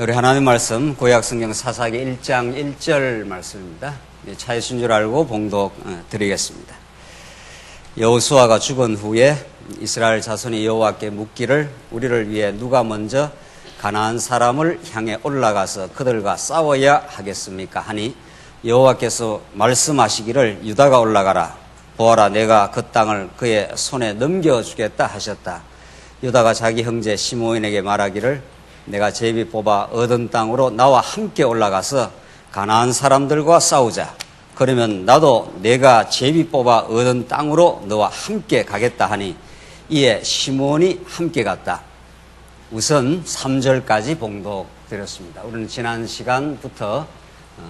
우리 하나님 말씀 구약성경 사사기 1장 1절 말씀입니다. 차이신 줄 알고 봉독 드리겠습니다. 여호수아가 죽은 후에 이스라엘 자손이 여호와께 묻기를 우리를 위해 누가 먼저 가나안 사람을 향해 올라가서 그들과 싸워야 하겠습니까? 하니 여호와께서 말씀하시기를 유다가 올라가라. 보아라, 내가 그 땅을 그의 손에 넘겨주겠다 하셨다. 유다가 자기 형제 시므온에게 말하기를 내가 제비 뽑아 얻은 땅으로 나와 함께 올라가서 가나안 사람들과 싸우자. 그러면 나도 내가 제비 뽑아 얻은 땅으로 너와 함께 가겠다 하니 이에 시므온이 함께 갔다. 우선 3절까지 봉독 드렸습니다. 우리는 지난 시간부터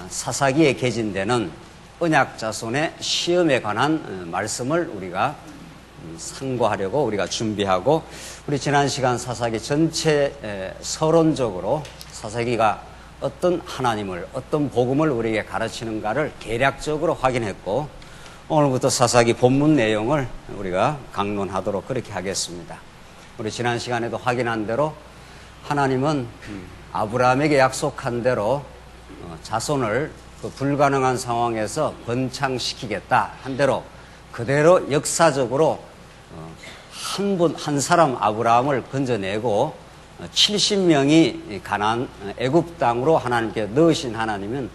사사기에 개진되는 언약 자손의 시험에 관한 말씀을 우리가 상고하려고 우리가 준비하고, 우리 지난 시간 사사기 전체 서론적으로 사사기가 어떤 하나님을, 어떤 복음을 우리에게 가르치는가를 개략적으로 확인했고, 오늘부터 사사기 본문 내용을 우리가 강론하도록 그렇게 하겠습니다. 우리 지난 시간에도 확인한 대로 하나님은 아브라함에게 약속한 대로 자손을 그 불가능한 상황에서 번창시키겠다 한 대로 그대로 역사적으로 한 사람 아브라함을 건져내고 70명이 가나안 애굽 땅으로 하나님께 넣으신 하나님은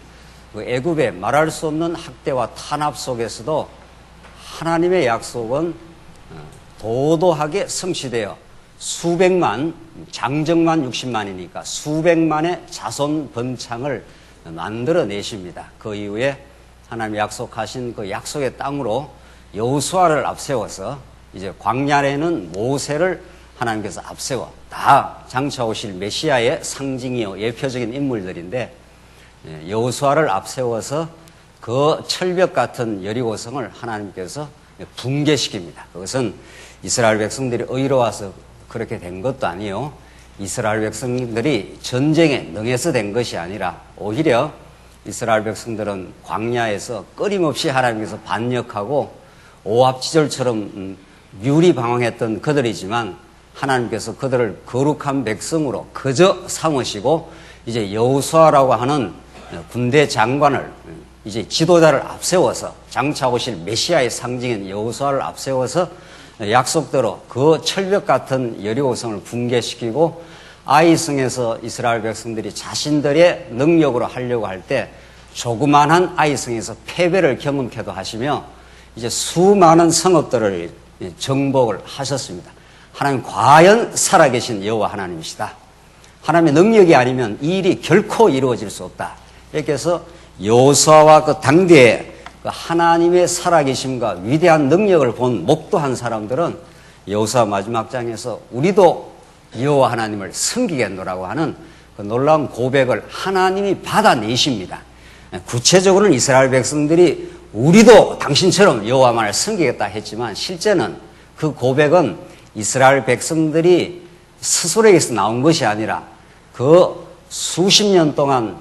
그 애굽의 말할 수 없는 학대와 탄압 속에서도 하나님의 약속은 도도하게 성취되어 수백만, 장정만 60만이니까 수백만의 자손 번창을 만들어내십니다. 그 이후에 하나님이 약속하신 그 약속의 땅으로 여호수아를 앞세워서 이제 광야에는 모세를 하나님께서 앞세워 다 장차 오실 메시아의 상징이요 예표적인 인물들인데, 여호수아를 앞세워서 그 철벽 같은 여리고성을 하나님께서 붕괴시킵니다. 그것은 이스라엘 백성들이 의로워서 그렇게 된 것도 아니요, 이스라엘 백성들이 전쟁에 능해서 된 것이 아니라 오히려 이스라엘 백성들은 광야에서 끊임없이 하나님께서 반역하고 오합지졸처럼 유리방황했던 그들이지만 하나님께서 그들을 거룩한 백성으로 그저 삼으시고 이제 여호수아라고 하는 군대 장관을, 이제 지도자를 앞세워서 장차 오실 메시아의 상징인 여호수아를 앞세워서 약속대로 그 철벽 같은 여리고성을 붕괴시키고 아이성에서 이스라엘 백성들이 자신들의 능력으로 하려고 할 때 조그만한 아이성에서 패배를 경험케도 하시며 이제 수많은 성읍들을 정복을 하셨습니다. 하나님 과연 살아계신 여호와 하나님이시다. 하나님의 능력이 아니면 이 일이 결코 이루어질 수 없다. 이렇게 해서 여호수아와 그 당대의 그 하나님의 살아계심과 위대한 능력을 본 목도한 사람들은 여호수아 마지막 장에서 우리도 여호와 하나님을 섬기겠노라고 하는 그 놀라운 고백을 하나님이 받아내십니다. 구체적으로는 이스라엘 백성들이 우리도 당신처럼 여호와만을 섬기겠다 했지만 실제는 그 고백은 이스라엘 백성들이 스스로에게서 나온 것이 아니라 그 수십 년 동안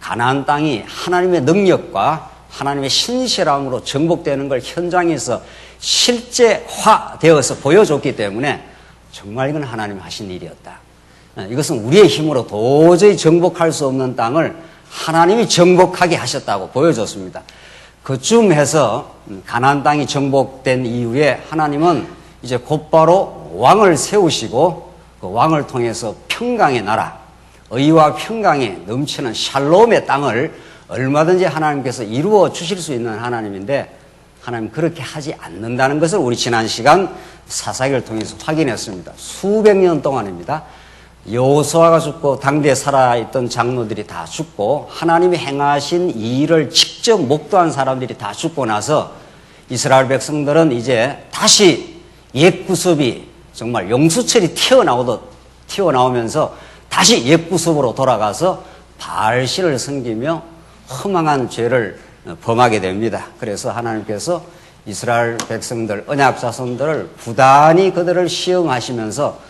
가나안 땅이 하나님의 능력과 하나님의 신실함으로 정복되는 걸 현장에서 실제화되어서 보여줬기 때문에 정말 이건 하나님이 하신 일이었다. 이것은 우리의 힘으로 도저히 정복할 수 없는 땅을 하나님이 정복하게 하셨다고 보여줬습니다. 그쯤 해서 가나안 땅이 정복된 이후에 하나님은 이제 곧바로 왕을 세우시고 그 왕을 통해서 평강의 나라, 의와 평강에 넘치는 샬롬의 땅을 얼마든지 하나님께서 이루어 주실 수 있는 하나님인데, 하나님 그렇게 하지 않는다는 것을 우리 지난 시간 사사기를 통해서 확인했습니다. 수백 년 동안입니다. 여호수아가 죽고 당대에 살아있던 장로들이 다 죽고 하나님이 행하신 이 일을 직접 목도한 사람들이 다 죽고 나서 이스라엘 백성들은 이제 다시 옛 구습이 정말 용수철이 튀어나오면서 다시 옛 구습으로 돌아가서 바알신을 섬기며 허망한 죄를 범하게 됩니다. 그래서 하나님께서 이스라엘 백성들, 언약 자손들을 부단히 그들을 시험하시면서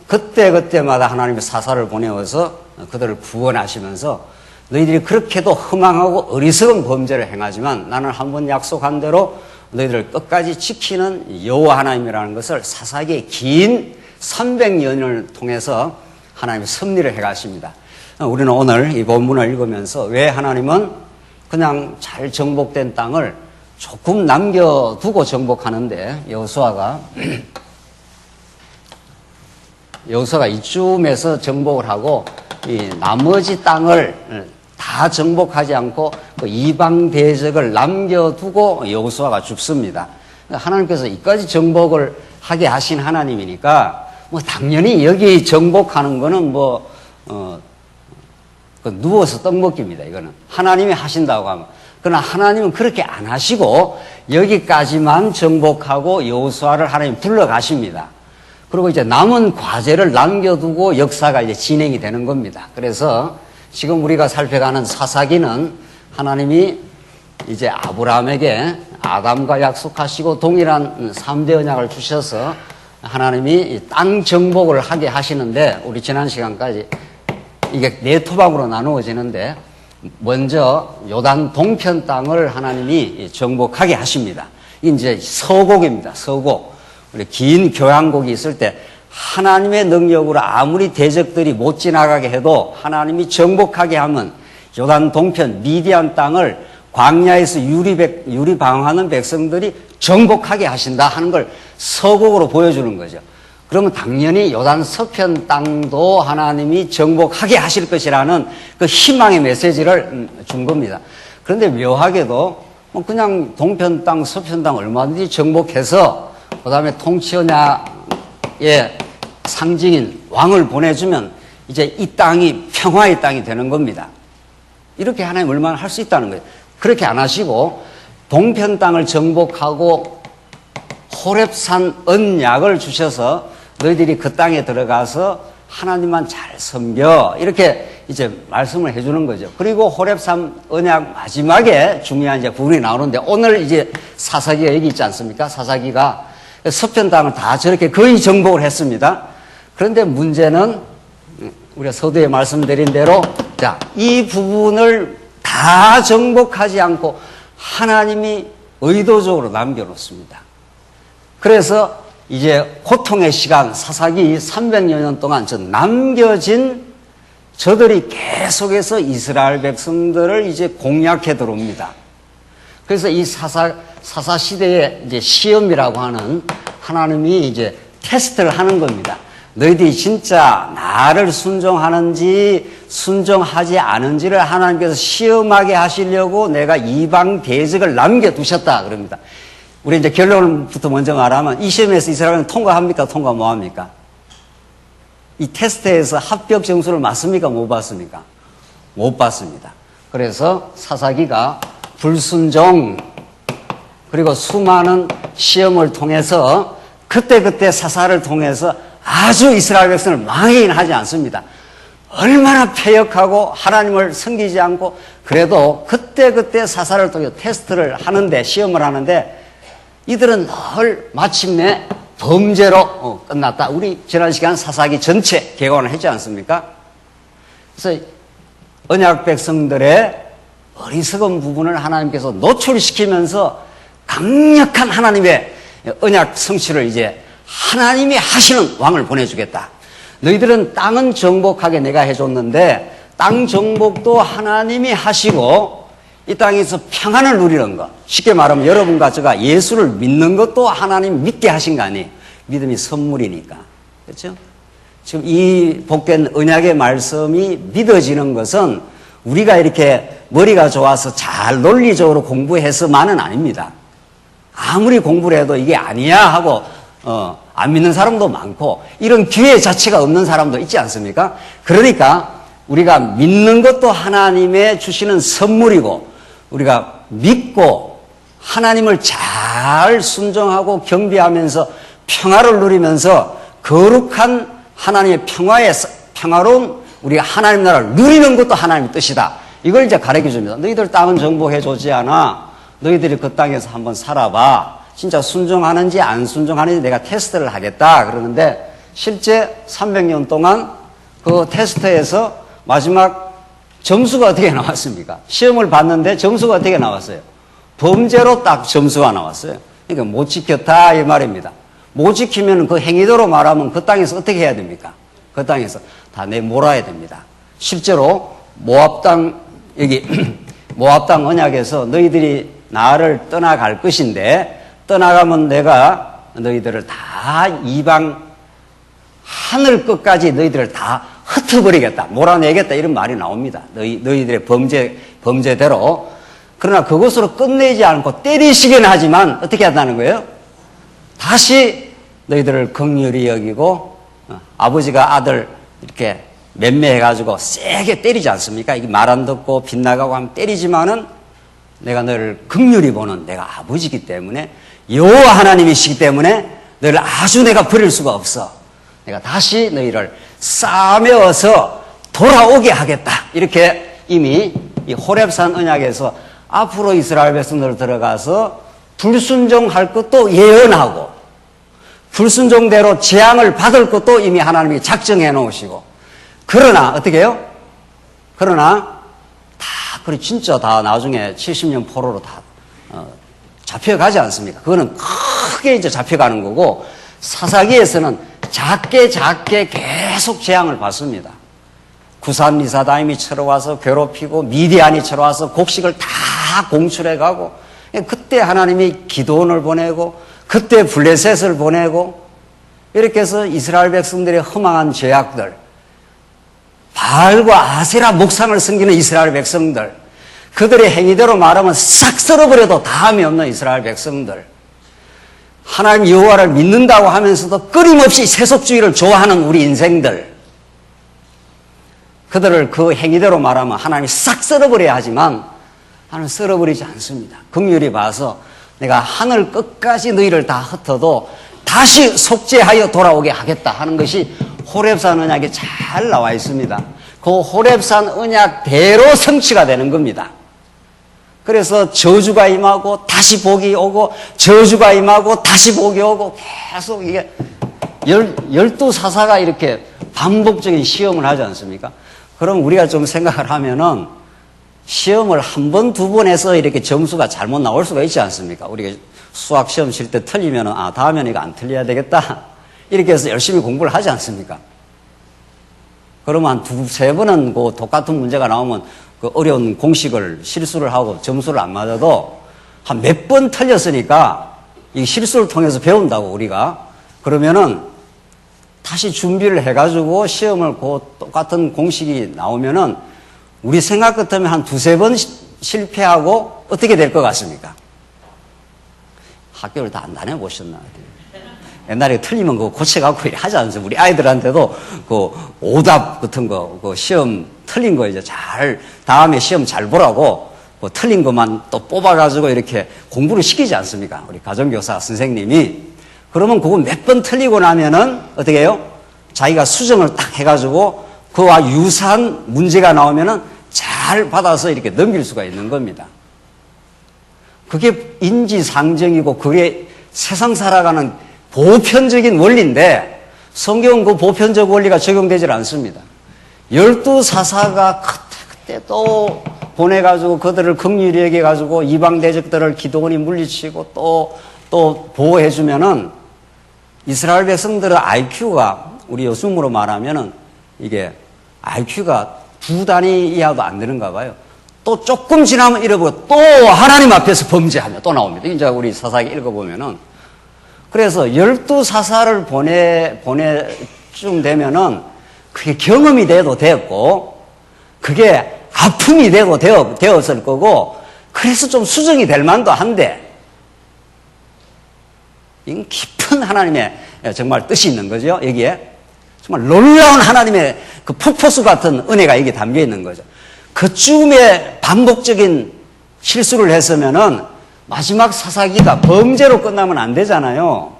그때마다 하나님의 사사를 보내어서 그들을 구원하시면서 너희들이 그렇게도 허망하고 어리석은 범죄를 행하지만 나는 한번 약속한 대로 너희들을 끝까지 지키는 여호와 하나님이라는 것을 사사기의 긴 300년을 통해서 하나님이 섭리를 해가십니다. 우리는 오늘 이 본문을 읽으면서 왜 하나님은 그냥 잘 정복된 땅을 조금 남겨두고 정복하는데 여호수아가 이쯤에서 정복을 하고 이 나머지 땅을 다 정복하지 않고 그 이방 대적을 남겨두고 여호수아가 죽습니다. 하나님께서 이까지 정복을 하게 하신 하나님이니까 뭐 당연히 여기 정복하는 거는 누워서 떡 먹기입니다. 이거는 하나님이 하신다고 하면. 그러나 하나님은 그렇게 안 하시고 여기까지만 정복하고 여호수아를 하나님 불러가십니다. 그리고 이제 남은 과제를 남겨두고 역사가 이제 진행이 되는 겁니다. 그래서 지금 우리가 살펴가는 사사기는 하나님이 이제 아브라함에게 아담과 약속하시고 동일한 3대 언약을 주셔서 하나님이 땅 정복을 하게 하시는데, 우리 지난 시간까지 이게 네 토막으로 나누어지는데, 먼저 요단 동편 땅을 하나님이 정복하게 하십니다. 이제 서곡입니다. 서곡. 우리 긴 교향곡이 있을 때 하나님의 능력으로 아무리 대적들이 못 지나가게 해도 하나님이 정복하게 하면 요단 동편 미디안 땅을 광야에서 유리 방황하는 백성들이 정복하게 하신다 하는 걸 서곡으로 보여주는 거죠. 그러면 당연히 요단 서편 땅도 하나님이 정복하게 하실 것이라는 그 희망의 메시지를 준 겁니다. 그런데 묘하게도 그냥 동편 땅, 서편 땅 얼마든지 정복해서 그 다음에 통치 언약의 상징인 왕을 보내주면 이제 이 땅이 평화의 땅이 되는 겁니다. 이렇게 하나님 얼마나 할 수 있다는 거예요. 그렇게 안 하시고 동편 땅을 정복하고 호렙산 언약을 주셔서 너희들이 그 땅에 들어가서 하나님만 잘 섬겨, 이렇게 이제 말씀을 해주는 거죠. 그리고 호렙산 언약 마지막에 중요한 이제 부분이 나오는데, 오늘 이제 사사기가 여기 있지 않습니까? 사사기가 서편 땅을 다 저렇게 거의 정복을 했습니다. 그런데 문제는 우리가 서두에 말씀드린 대로, 자, 이 부분을 다 정복하지 않고 하나님이 의도적으로 남겨놓습니다. 그래서 이제 고통의 시간, 사사기 300여 년 동안 남겨진 저들이 계속해서 이스라엘 백성들을 이제 공략해 들어옵니다. 그래서 이 사사 시대의 이제 시험이라고 하는, 하나님이 이제 테스트를 하는 겁니다. 너희들이 진짜 나를 순종하는지 순종하지 않은지를 하나님께서 시험하게 하시려고 내가 이방 대적을 남겨두셨다 그럽니다. 우리 이제 결론부터 먼저 말하면, 이 시험에서 이스라엘은 통과합니까? 통과 못 합니까? 이 테스트에서 합격 점수를 맞습니까? 못 받습니까? 못 받습니다. 그래서 사사기가 불순종, 그리고 수많은 시험을 통해서 그때 사사를 통해서 아주 이스라엘 백성을 망하긴 하지 않습니다. 얼마나 패역하고 하나님을 섬기지 않고, 그래도 그때 사사를 통해 테스트를 하는데, 시험을 하는데, 이들은 늘 마침내 범죄로 끝났다. 우리 지난 시간 사사기 전체 개관을 했지 않습니까? 그래서 언약 백성들의 어리석은 부분을 하나님께서 노출시키면서 강력한 하나님의 언약 성취를 이제 하나님이 하시는 왕을 보내주겠다. 너희들은 땅은 정복하게 내가 해줬는데, 땅 정복도 하나님이 하시고 이 땅에서 평안을 누리는 것, 쉽게 말하면 여러분과 제가 예수를 믿는 것도 하나님 믿게 하신 거 아니에요. 믿음이 선물이니까. 그렇죠? 지금 이 복된 언약의 말씀이 믿어지는 것은 우리가 이렇게 머리가 좋아서 잘 논리적으로 공부해서만은 아닙니다. 아무리 공부를 해도 이게 아니야 하고 안 믿는 사람도 많고, 이런 기회 자체가 없는 사람도 있지 않습니까? 그러니까 우리가 믿는 것도 하나님의 주시는 선물이고, 우리가 믿고 하나님을 잘 순종하고 경배하면서 평화를 누리면서 거룩한 하나님의 평화로운 우리가 하나님 나라를 누리는 것도 하나님의 뜻이다. 이걸 이제 가르쳐 줍니다. 너희들 땅은 정복해 주지 않아. 너희들이 그 땅에서 한번 살아봐. 진짜 순종하는지 안 순종하는지 내가 테스트를 하겠다. 그러는데 실제 300년 동안 그 테스트에서 마지막 점수가 어떻게 나왔습니까? 시험을 봤는데 점수가 어떻게 나왔어요? 범죄로 딱 점수가 나왔어요. 그러니까 못 지켰다 이 말입니다. 못 지키면 그 행위대로 말하면 그 땅에서 어떻게 해야 됩니까? 그 땅에서 다 내몰아야 됩니다. 실제로 모압 땅, 여기 모압 땅 언약에서 너희들이 나를 떠나갈 것인데, 떠나가면 내가 너희들을 다 이방 하늘 끝까지 너희들을 다 흩어버리겠다, 몰아내겠다, 이런 말이 나옵니다. 너희들의 범죄대로. 그러나 그것으로 끝내지 않고 때리시긴 하지만 어떻게 한다는 거예요? 다시 너희들을 긍휼히 여기고, 아버지가 아들 이렇게 맴매해가지고 세게 때리지 않습니까? 이게 말 안 듣고 빗나가고 하면 때리지만은 내가 너를 긍휼히 보는 내가 아버지이기 때문에, 여호와 하나님이시기 때문에 너를 아주 내가 버릴 수가 없어. 내가 다시 너희를 싸매어서 돌아오게 하겠다. 이렇게 이미 이 호렙산 언약에서 앞으로 이스라엘 백성들 들어가서 불순종할 것도 예언하고, 불순종대로 재앙을 받을 것도 이미 하나님이 작정해 놓으시고, 그러나 어떻게 해요? 그러나 그래 진짜 다 나중에 70년 포로로 다 잡혀가지 않습니까? 그거는 크게 이제 잡혀가는 거고, 사사기에서는 작게 계속 재앙을 받습니다. 구산 리사다임이 쳐러와서 괴롭히고, 미디안이 쳐러와서 곡식을 다 공출해가고, 그때 하나님이 기드온을 보내고, 그때 블레셋을 보내고, 이렇게 해서 이스라엘 백성들의 허망한 죄악들, 바알과 아세라 목상을 섬기는 이스라엘 백성들, 그들의 행위대로 말하면 싹 썰어버려도 다함이 없는 이스라엘 백성들, 하나님 여호와를 믿는다고 하면서도 끊임없이 세속주의를 좋아하는 우리 인생들, 그들을 그 행위대로 말하면 하나님이 싹 썰어버려야 하지만 하나님은 썰어버리지 않습니다. 긍휼히 봐서 내가 하늘 끝까지 너희를 다 흩어도 다시 속죄하여 돌아오게 하겠다 하는 것이 호렙산 언약에 잘 나와 있습니다. 그 호렙산 언약대로 성취가 되는 겁니다. 그래서 저주가 임하고 다시 복이 오고, 저주가 임하고 다시 복이 오고, 계속 이게 12사사가 이렇게 반복적인 시험을 하지 않습니까? 그럼 우리가 좀 생각을 하면은 시험을 한 번, 두 번 해서 이렇게 점수가 잘못 나올 수가 있지 않습니까? 우리가 수학 시험 칠 때 틀리면은, 다음에는 이거 안 틀려야 되겠다, 이렇게 해서 열심히 공부를 하지 않습니까? 그러면 한 두세 번은 그 똑같은 문제가 나오면 그 어려운 공식을 실수를 하고 점수를 안 맞아도 한 몇 번 틀렸으니까 이 실수를 통해서 배운다고 우리가. 그러면은 다시 준비를 해가지고 시험을 그 똑같은 공식이 나오면은 우리 생각 같으면 한 두세 번 실패하고 어떻게 될 것 같습니까? 학교를 다 안 다녀보셨나? 옛날에 틀리면 그거 고쳐갖고 하지 않습니까? 우리 아이들한테도 그 오답 같은 거, 그 시험 틀린 거 이제 다음에 시험 잘 보라고 그 틀린 것만 또 뽑아가지고 이렇게 공부를 시키지 않습니까? 우리 가정교사 선생님이. 그러면 그거 몇 번 틀리고 나면은 어떻게 해요? 자기가 수정을 딱 해가지고 그와 유사한 문제가 나오면은 잘 받아서 이렇게 넘길 수가 있는 겁니다. 그게 인지상정이고 그게 세상 살아가는 보편적인 원리인데, 성경은 그 보편적 원리가 적용되질 않습니다. 12사사가 그때 또 보내가지고 그들을 긍휼히 여겨가지고 이방 대적들을 기드온이 물리치고 또 보호해주면은 이스라엘 백성들의 IQ가, 우리 요즘으로 말하면은 이게 IQ가 2단위 이하도 안 되는가 봐요. 또 조금 지나면 잃어버리고 또 하나님 앞에서 범죄하며 또 나옵니다. 이제 우리 사사기 읽어보면은. 그래서 12사사를 보내쯤 되면은 그게 경험이 돼도 되었고, 그게 아픔이 되고 되었을 거고, 그래서 좀 수정이 될 만도 한데, 이건 깊은 하나님의 정말 뜻이 있는 거죠, 여기에. 정말 놀라운 하나님의 그 폭포수 같은 은혜가 여기 담겨 있는 거죠. 그쯤에 반복적인 실수를 했으면은 마지막 사사기가 범죄로 끝나면 안 되잖아요.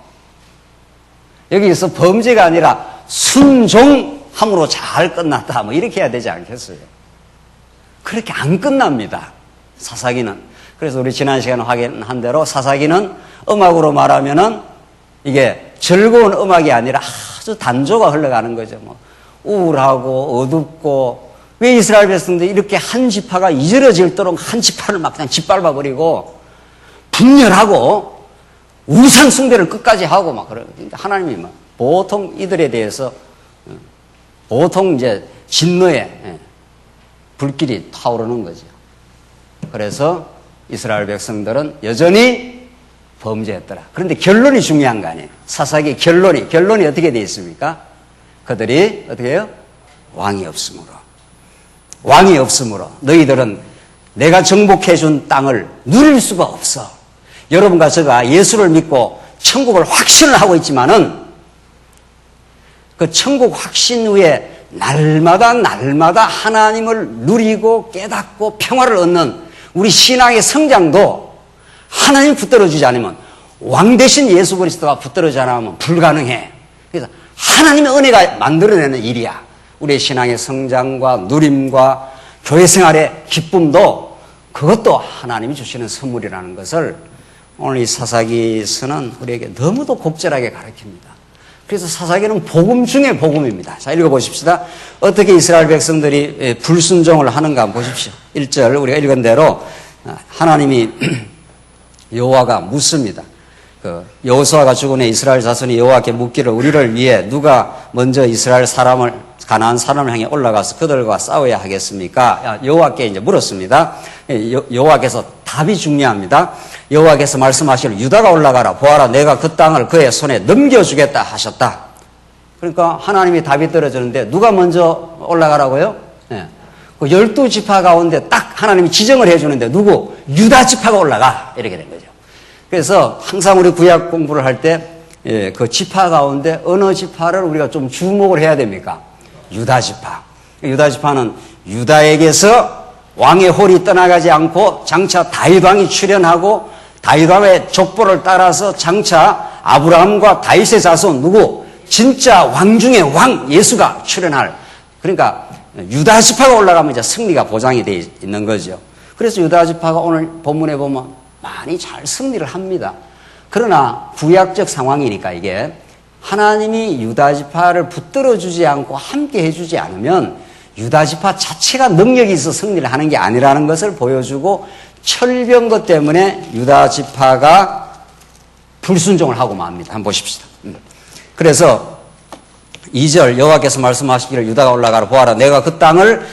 여기서 범죄가 아니라 순종함으로 잘 끝났다, 뭐 이렇게 해야 되지 않겠어요? 그렇게 안 끝납니다, 사사기는. 그래서 우리 지난 시간에 확인한 대로 사사기는 음악으로 말하면은 이게 즐거운 음악이 아니라 아주 단조가 흘러가는 거죠. 뭐 우울하고 어둡고, 왜 이스라엘 백성들이 이렇게 한 지파가 이저러질도록 한 지파를 막 그냥 짓밟아 버리고 분열하고 우상 숭배를 끝까지 하고 막 그래요. 하나님이 막 보통 이들에 대해서 보통 이제 진노의 불길이 타오르는 거죠. 그래서 이스라엘 백성들은 여전히 범죄했더라. 그런데 결론이 중요한 거 아니에요. 사사기 결론이 어떻게 되어 있습니까? 그들이 어떻게 해요? 왕이 없으므로 너희들은 내가 정복해 준 땅을 누릴 수가 없어. 여러분과 제가 예수를 믿고 천국을 확신을 하고 있지만은 그 천국 확신 후에 날마다 하나님을 누리고 깨닫고 평화를 얻는 우리 신앙의 성장도 하나님 붙들어주지 않으면, 왕 대신 예수 그리스도가 붙들어주지 않으면 불가능해. 그래서 하나님의 은혜가 만들어내는 일이야. 우리의 신앙의 성장과 누림과 교회 생활의 기쁨도 그것도 하나님이 주시는 선물이라는 것을 오늘 이 사사기서는 우리에게 너무도 곡절하게 가르칩니다. 그래서 사사기는 복음 중에 복음입니다. 자, 읽어보십시다. 어떻게 이스라엘 백성들이 불순종을 하는가 한번 보십시오. 1절 우리가 읽은 대로 하나님이 여호와가 묻습니다. 여호수아가 죽은 해 이스라엘 자손이 여호와께 묻기를 우리를 위해 누가 먼저 이스라엘 사람을 가나안 사람을 향해 올라가서 그들과 싸워야 하겠습니까? 여호와께 이제 물었습니다. 여호와께서 답이 중요합니다. 여호와께서 말씀하시기를 유다가 올라가라. 보아라, 내가 그 땅을 그의 손에 넘겨주겠다 하셨다. 그러니까 하나님이 답이 떨어지는데 누가 먼저 올라가라고요? 네. 그 12지파 가운데 딱 하나님이 지정을 해주는데 누구? 유다 지파가 올라가. 이렇게 된 거죠. 그래서 항상 우리 구약 공부를 할 때 그 지파 가운데 어느 지파를 우리가 좀 주목을 해야 됩니까? 유다 지파. 유다 지파는 유다에게서 왕의 홀이 떠나가지 않고 장차 다윗 왕이 출현하고 다윗 왕의 족보를 따라서 장차 아브라함과 다윗의 자손 누구? 진짜 왕 중에 왕 예수가 출현할. 그러니까 유다 지파가 올라가면 이제 승리가 보장이 되어 있는 거죠. 그래서 유다 지파가 오늘 본문에 보면 많이 잘 승리를 합니다. 그러나 구약적 상황이니까 이게 하나님이 유다 지파를 붙들어 주지 않고 함께 해주지 않으면 유다 지파 자체가 능력이 있어 승리를 하는 게 아니라는 것을 보여주고 철병거 때문에 유다 지파가 불순종을 하고 맙니다. 한번 보십시다. 그래서 2절 여호와께서 말씀하시기를 유다가 올라가라. 보아라, 내가 그 땅을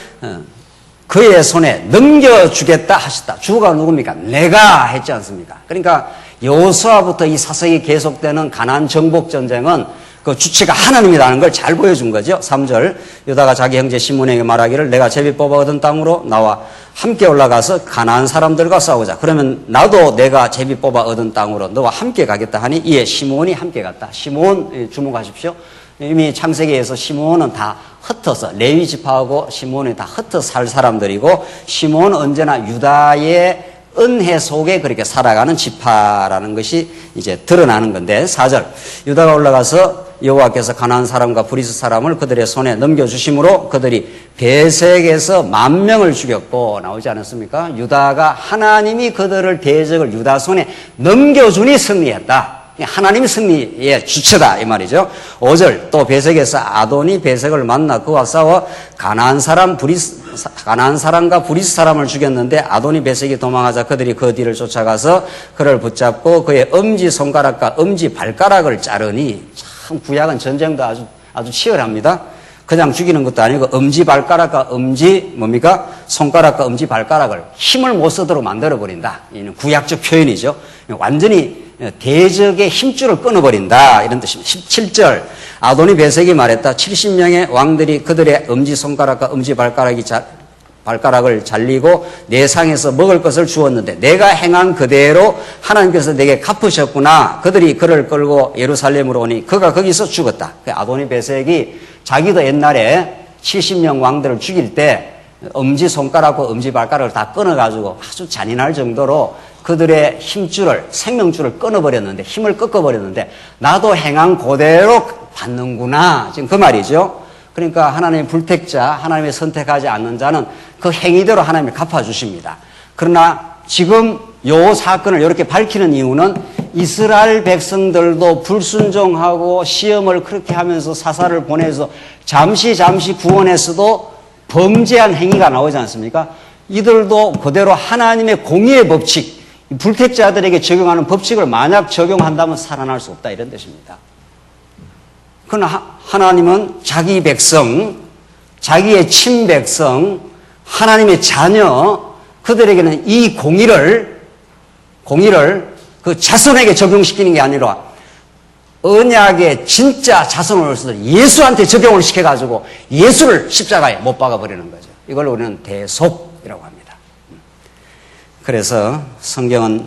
그의 손에 넘겨주겠다 하셨다. 주가 누굽니까? 내가 했지 않습니까? 그러니까 여호수아부터 이 사색이 계속되는 가나안 정복 전쟁은 그 주체가 하나님이라는 걸 잘 보여준 거죠. 3절 유다가 자기 형제 시몬에게 말하기를 내가 제비 뽑아 얻은 땅으로 나와 함께 올라가서 가나안 사람들과 싸우자. 그러면 나도 내가 제비 뽑아 얻은 땅으로 너와 함께 가겠다 하니 이에 시몬이 함께 갔다. 시몬 주목하십시오. 이미 창세기에서 시몬은 다 흩어서 레위 지파하고 시몬이 다 흩어 살 사람들이고 시몬은 언제나 유다의 은혜 속에 그렇게 살아가는 지파라는 것이 이제 드러나는 건데 4절 유다가 올라가서 여호와께서 가나안 사람과 브리스 사람을 그들의 손에 넘겨주심으로 그들이 베색에서 10,000명을 죽였고 나오지 않았습니까? 유다가 하나님이 그들을 대적을 유다 손에 넘겨주니 승리했다. 하나님이 승리의 주체다 이 말이죠. 5절 또 베색에서 아도니 베색을 만나 그와 싸워 가나안 사람과 브리스 사람을 죽였는데 아도니 베색이 도망하자 그들이 그 뒤를 쫓아가서 그를 붙잡고 그의 엄지 손가락과 엄지 발가락을 자르니 참 구약은 전쟁도 아주 치열합니다. 그냥 죽이는 것도 아니고 엄지 발가락과 엄지 뭡니까? 손가락과 엄지 발가락을 힘을 못 쓰도록 만들어 버린다. 이는 구약적 표현이죠. 완전히 대적의 힘줄을 끊어버린다 이런 뜻입니다. 17절 아도니 베색이 말했다. 70명의 왕들이 그들의 엄지 손가락과 엄지 발가락을 잘리고 내 상에서 먹을 것을 주었는데 내가 행한 그대로 하나님께서 내게 갚으셨구나. 그들이 그를 끌고 예루살렘으로 오니 그가 거기서 죽었다. 아도니 베색이 자기도 옛날에 70명 왕들을 죽일 때 엄지 손가락과 엄지 발가락을 다 끊어가지고 아주 잔인할 정도로 그들의 힘줄을 생명줄을 끊어버렸는데 힘을 꺾어버렸는데 나도 행한 그대로 받는구나 지금 그 말이죠. 그러니까 하나님의 불택자 하나님의 선택하지 않는 자는 그 행위대로 하나님이 갚아주십니다. 그러나 지금 요 사건을 이렇게 밝히는 이유는 이스라엘 백성들도 불순종하고 시험을 그렇게 하면서 사사를 보내서 잠시 구원했어도 범죄한 행위가 나오지 않습니까? 이들도 그대로 하나님의 공의의 법칙 불택자들에게 적용하는 법칙을 만약 적용한다면 살아날 수 없다 이런 뜻입니다. 그러나 하나님은 자기 백성, 자기의 친백성, 하나님의 자녀, 그들에게는 이 공의를 그 자손에게 적용시키는 게 아니라 언약의 진짜 자손으로서 예수한테 적용을 시켜가지고 예수를 십자가에 못 박아버리는 거죠. 이걸 우리는 대속이라고 합니다. 그래서 성경은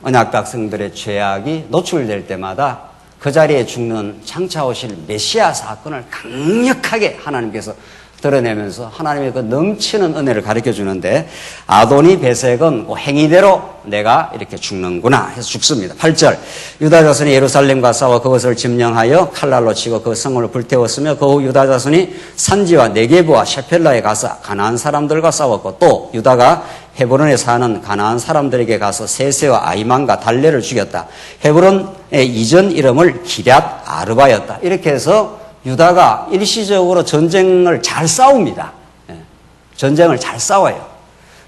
언약 백성들의 죄악이 노출될 때마다 그 자리에 죽는 장차 오실 메시아 사건을 강력하게 하나님께서 드러내면서 하나님의 그 넘치는 은혜를 가르쳐 주는데, 아도니 베색은 그 행위대로 내가 이렇게 죽는구나 해서 죽습니다. 8절, 유다 자손이 예루살렘과 싸워 그것을 점령하여 칼날로 치고 그 성을 불태웠으며 그 후 유다 자손이 산지와 네게브와 셰펠라에 가서 가나안 사람들과 싸웠고, 또 유다가 헤브론에 사는 가나안 사람들에게 가서 세세와 아이만과 달레를 죽였다. 헤브론의 이전 이름을 기럇 아르바였다. 이렇게 해서 유다가 일시적으로 전쟁을 잘 싸웁니다. 전쟁을 잘 싸워요.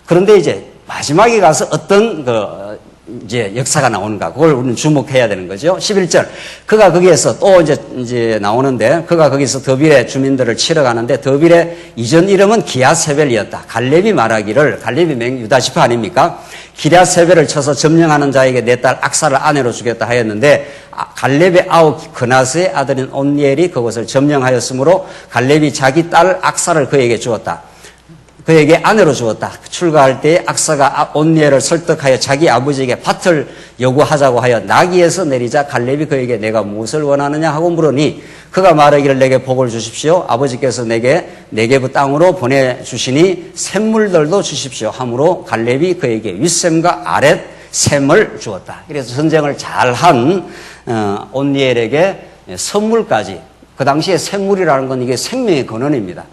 그런데 이제 마지막에 가서 어떤 이제 역사가 나오는가, 그걸 우리는 주목해야 되는 거죠. 11절. 그가 거기에서 또 이제 나오는데, 그가 거기서 더빌의 주민들을 치러 가는데, 더빌의 이전 이름은 기앗세벨이었다. 갈렙이 말하기를, 갈렙이 유다 지파 아닙니까? 기앗세벨을 쳐서 점령하는 자에게 내 딸 악사를 아내로 주겠다 하였는데, 갈렙의 아우 그나스의 아들인 온니엘이 그것을 점령하였으므로 갈렙이 자기 딸 악사를 그에게 주었다. 그에게 아내로 주었다. 출가할 때에 악사가 온니엘을 설득하여 자기 아버지에게 밭을 요구하자고 하여 나귀에서 내리자 갈렙이 그에게 내가 무엇을 원하느냐 하고 물으니, 그가 말하기를 내게 복을 주십시오. 아버지께서 내게 네게브 땅으로 보내주시니 샘물들도 주십시오 하므로 갈렙이 그에게 윗샘과 아랫 샘을 주었다. 그래서 전쟁을 잘한 온니엘에게 선물까지, 그 당시에 샘물이라는 건 이게 생명의 근원입니다.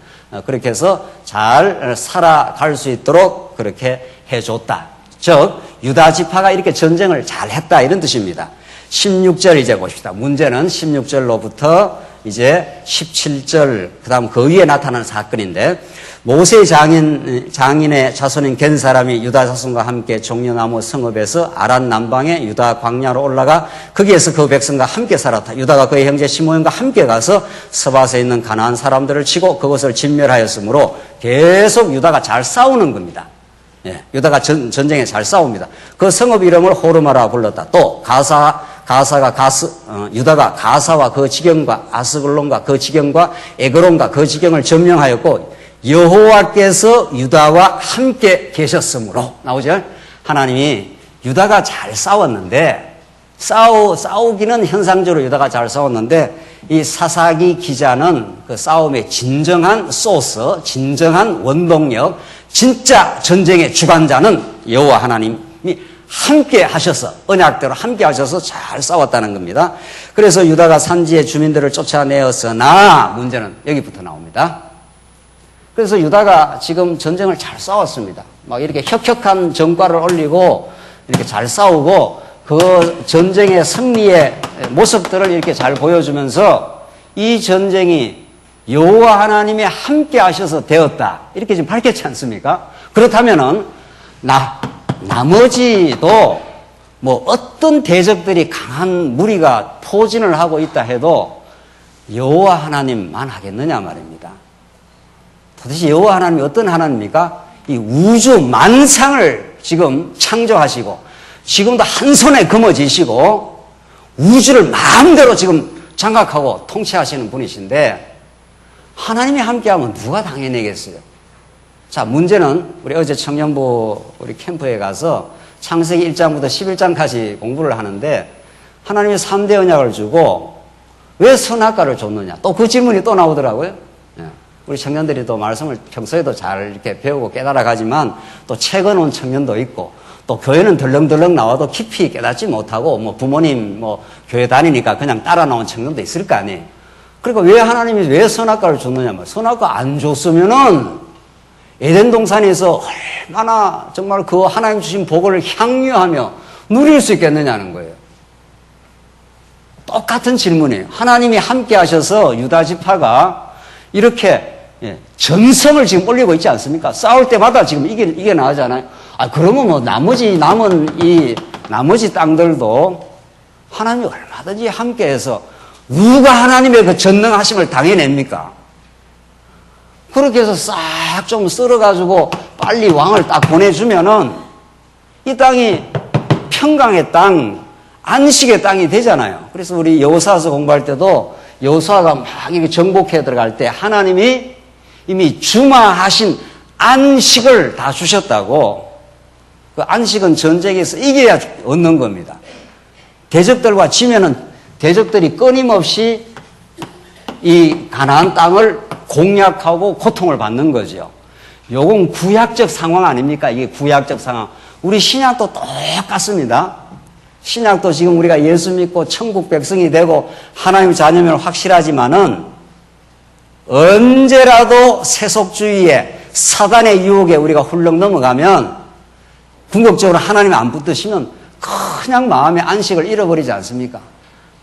그렇게 해서 잘 살아갈 수 있도록 그렇게 해줬다. 즉 유다 지파가 이렇게 전쟁을 잘했다, 이런 뜻입니다. 16절 이제 보십시다. 문제는 16절로부터 이제 17절, 그 다음 그 위에 나타나는 사건인데, 모세 장인의 자손인 겐 사람이 유다 자손과 함께 종려나무 성읍에서 아란 남방의 유다 광야로 올라가 거기에서 그 백성과 함께 살았다. 유다가 그의 형제 시므온과 함께 가서 서밭에 있는 가나안 사람들을 치고 그것을 진멸하였으므로 계속 유다가 잘 싸우는 겁니다. 예, 유다가 전쟁에 잘 싸웁니다. 그 성읍 이름을 호르마라 불렀다. 또 유다가 가사와 그 지경과 아스글론과 그 지경과 에그론과 그 지경을 점령하였고 여호와께서 유다와 함께 계셨으므로, 나오죠? 하나님이 유다가 잘 싸웠는데, 싸우기는 현상적으로 유다가 잘 싸웠는데, 이 사사기 기자는 그 싸움의 진정한 소스, 진정한 원동력, 진짜 전쟁의 주관자는 여호와 하나님이 함께 하셔서, 언약대로 함께 하셔서 잘 싸웠다는 겁니다. 그래서 유다가 산지의 주민들을 쫓아내었으나, 문제는 여기부터 나옵니다. 그래서 유다가 지금 전쟁을 잘 싸웠습니다. 막 이렇게 혁혁한 전과를 올리고 이렇게 잘 싸우고 그 전쟁의 승리의 모습들을 이렇게 잘 보여주면서 이 전쟁이 여호와 하나님이 함께 하셔서 되었다, 이렇게 지금 밝혔지 않습니까? 그렇다면은 나머지도 뭐 어떤 대적들이 강한 무리가 포진을 하고 있다 해도 여호와 하나님만 하겠느냐 말입니다. 도대체 여호와 하나님이 어떤 하나님입니까? 이 우주 만상을 지금 창조하시고 지금도 한 손에 거머쥐시고 우주를 마음대로 지금 장악하고 통치하시는 분이신데, 하나님이 함께하면 누가 당해내겠어요? 자, 문제는 우리 어제 청년부 우리 캠프에 가서 창세기 1장부터 11장까지 공부를 하는데, 하나님이 3대 언약을 주고 왜 선악과를 줬느냐, 또 그 질문이 또 나오더라고요. 우리 청년들이 또 말씀을 평소에도 잘 이렇게 배우고 깨달아 가지만 또 책은 온 청년도 있고, 또 교회는 덜렁덜렁 나와도 깊이 깨닫지 못하고 뭐 부모님 뭐 교회 다니니까 그냥 따라 나온 청년도 있을 거 아니에요. 그러니까 왜 하나님이 왜 선악과를 줬느냐, 선악과 안 줬으면은 에덴 동산에서 얼마나 정말 그 하나님 주신 복을 향유하며 누릴 수 있겠느냐는 거예요. 똑같은 질문이에요. 하나님이 함께 하셔서 유다 지파가 이렇게 전성을 지금 올리고 있지 않습니까? 싸울 때마다 지금 이게 나오잖아요. 그러면 뭐 남은 이 나머지 땅들도 하나님이 얼마든지 함께해서 누가 하나님의 그 전능하심을 당해냅니까? 그렇게 해서 싹 좀 썰어가지고 빨리 왕을 딱 보내주면은 이 땅이 평강의 땅, 안식의 땅이 되잖아요. 그래서 우리 여호수아서 공부할 때도 여호수아가 막 이렇게 정복해 들어갈 때 하나님이 이미 주마하신 안식을 다 주셨다고. 그 안식은 전쟁에서 이겨야 얻는 겁니다. 대적들과 지면은 대적들이 끊임없이 이 가나안 땅을 공략하고 고통을 받는 거죠. 요건 구약적 상황 아닙니까? 이게 구약적 상황. 우리 신약도 똑같습니다. 신약도 지금 우리가 예수 믿고 천국 백성이 되고 하나님의 자녀면 확실하지만은 언제라도 세속주의에 사단의 유혹에 우리가 훌렁 넘어가면 궁극적으로 하나님 안 붙드시면 그냥 마음의 안식을 잃어버리지 않습니까?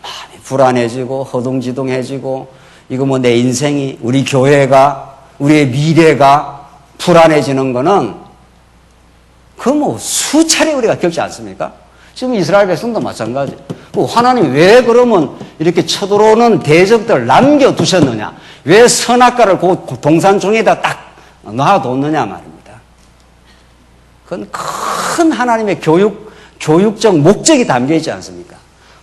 마음이 불안해지고 허둥지둥해지고 이거 뭐 내 인생이 우리 교회가 우리의 미래가 불안해지는 거는 그 뭐 수차례 우리가 겪지 않습니까? 지금 이스라엘 백성도 마찬가지. 하나님 왜 그러면 이렇게 쳐들어오는 대적들 남겨두셨느냐? 왜 선악과를 그 동산 중에다 딱 놔뒀느냐 말입니다. 그건 큰 하나님의 교육적 목적이 담겨 있지 않습니까?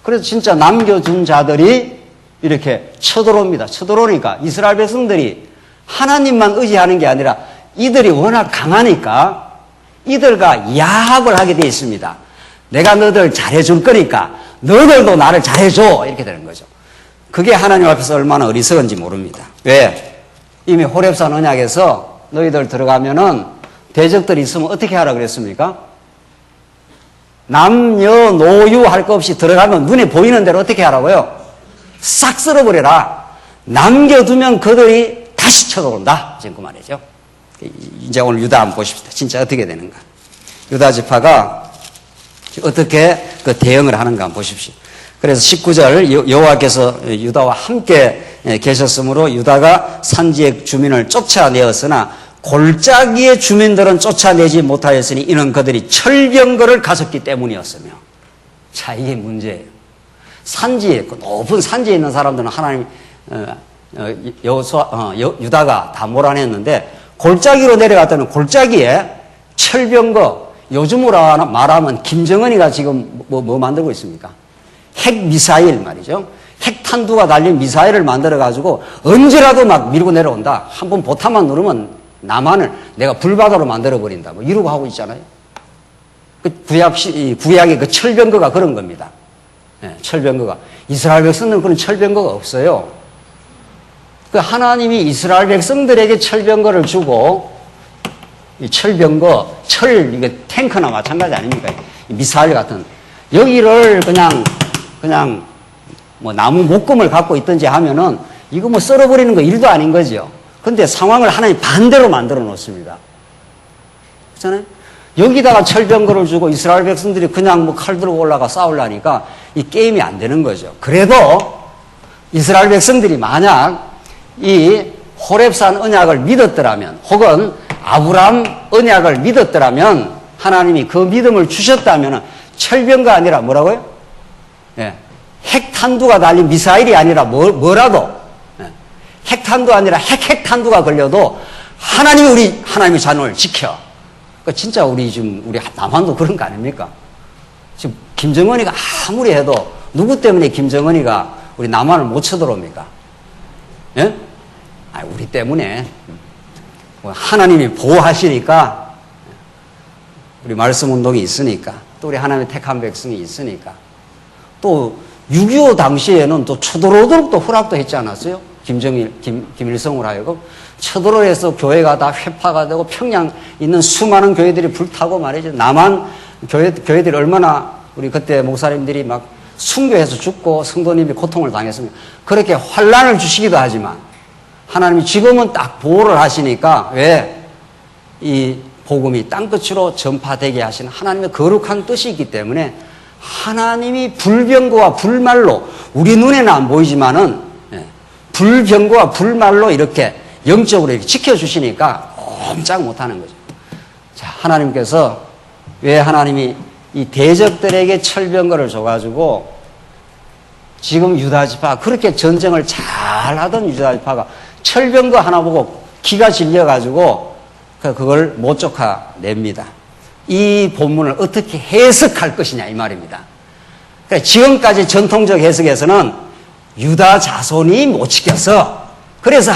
그래서 진짜 남겨준 자들이 이렇게 쳐들어옵니다. 쳐들어오니까 이스라엘 백성들이 하나님만 의지하는 게 아니라 이들이 워낙 강하니까 이들과 야합을 하게 되어 있습니다. 내가 너들 잘해줄 거니까 너들도 나를 잘해줘 이렇게 되는 거죠. 그게 하나님 앞에서 얼마나 어리석은지 모릅니다. 왜? 이미 호렙산 언약에서 너희들 들어가면은 대적들이 있으면 어떻게 하라 그랬습니까? 남녀노유 할 것 없이 들어가면 눈에 보이는 대로 어떻게 하라고요? 싹 쓸어버려라. 남겨두면 그들이 다시 쳐들어온다. 지금 그 말이죠. 이제 오늘 유다 한번 보십시다. 진짜 어떻게 되는가. 유다 지파가 어떻게 그 대응을 하는가 한번 보십시오. 그래서 19절 여호와께서 유다와 함께 계셨으므로 유다가 산지의 주민을 쫓아내었으나 골짜기의 주민들은 쫓아내지 못하였으니 이는 그들이 철병거를 가졌기 때문이었으며. 자, 이게 문제예요. 산지에, 높은 산지에 있는 사람들은 하나님 유다가 다 몰아냈는데 골짜기로 내려갔다는 골짜기에 철병거, 요즘으로 말하면 김정은이가 지금 뭐 만들고 있습니까? 핵미사일 말이죠. 핵탄두가 달린 미사일을 만들어가지고 언제라도 막 밀고 내려온다. 한번 보타만 누르면 남한을 내가 불바다로 만들어버린다. 뭐 이러고 하고 있잖아요. 그 구약의 그 철병거가 그런 겁니다. 네, 철병거가. 이스라엘 백성들은 그런 철병거가 없어요. 그 하나님이 이스라엘 백성들에게 철병거를 주고 이 철병거, 이게 탱크나 마찬가지 아닙니까? 미사일 같은. 여기를 그냥 뭐 나무 목금을 갖고 있든지 하면은 이거 뭐 썰어버리는 거 일도 아닌 거죠. 근데 상황을 하나님 반대로 만들어 놓습니다. 그렇잖아요? 여기다가 철병거를 주고 이스라엘 백성들이 그냥 뭐 칼 들고 올라가 싸우려니까 이 게임이 안 되는 거죠. 그래도 이스라엘 백성들이 만약 이 호렙산 언약을 믿었더라면 혹은 아브라함 언약을 믿었더라면 하나님이 그 믿음을 주셨다면 철병거 아니라 뭐라고요? 예. 핵탄두가 달린 미사일이 아니라 뭐라도 예. 핵탄두 아니라 핵탄두가 걸려도 하나님이 하나님의 자녀를 지켜. 그러니까 진짜 우리 남한도 그런 거 아닙니까? 지금 김정은이가 아무리 해도 누구 때문에 김정은이가 우리 남한을 못 쳐들어옵니까? 예? 우리 때문에 하나님이 보호하시니까 우리 말씀 운동이 있으니까 또 우리 하나님의 택한 백성이 있으니까 또 6.25 당시에는 또 쳐들어오도록 또 허락도 했지 않았어요? 김일성으로 하여금 쳐들어해서 교회가 다 회파가 되고 평양 있는 수많은 교회들이 불타고 말이죠. 남한 교회들이 얼마나 우리 그때 목사님들이 막 순교해서 죽고 성도님이 고통을 당했습니다. 그렇게 환란을 주시기도 하지만 하나님이 지금은 딱 보호를 하시니까 왜? 이 복음이 땅끝으로 전파되게 하시는 하나님의 거룩한 뜻이 있기 때문에 하나님이 불병거와 불말로 우리 눈에는 안 보이지만은 불병거와 불말로 이렇게 영적으로 이렇게 지켜주시니까 꼼짝 못하는 거죠. 자, 하나님께서 왜 하나님이 이 대적들에게 철병거를 줘가지고 지금 유다지파 그렇게 전쟁을 잘하던 유다지파가 철병거 하나 보고 기가 질려가지고 그걸 못 쫓아냅니다. 이 본문을 어떻게 해석할 것이냐 이 말입니다. 그러니까 지금까지 전통적 해석에서는 유다 자손이 못 지켜서 그래서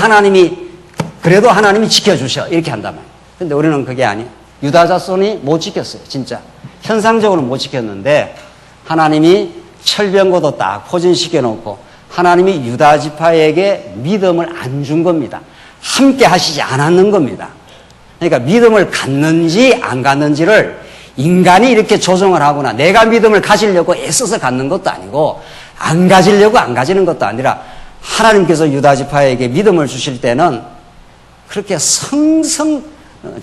그래도 하나님이 지켜주셔 이렇게 한단 말이에요. 근데 우리는 그게 아니에요. 유다 자손이 못 지켰어요. 진짜 현상적으로 못 지켰는데 하나님이 철병거도 딱 포진시켜 놓고 하나님이 유다 지파에게 믿음을 안 준 겁니다. 함께 하시지 않았는 겁니다. 그러니까 믿음을 갖는지 안 갖는지를 인간이 이렇게 조정을 하거나 내가 믿음을 가지려고 애써서 갖는 것도 아니고 안 가지려고 안 가지는 것도 아니라 하나님께서 유다 지파에게 믿음을 주실 때는 그렇게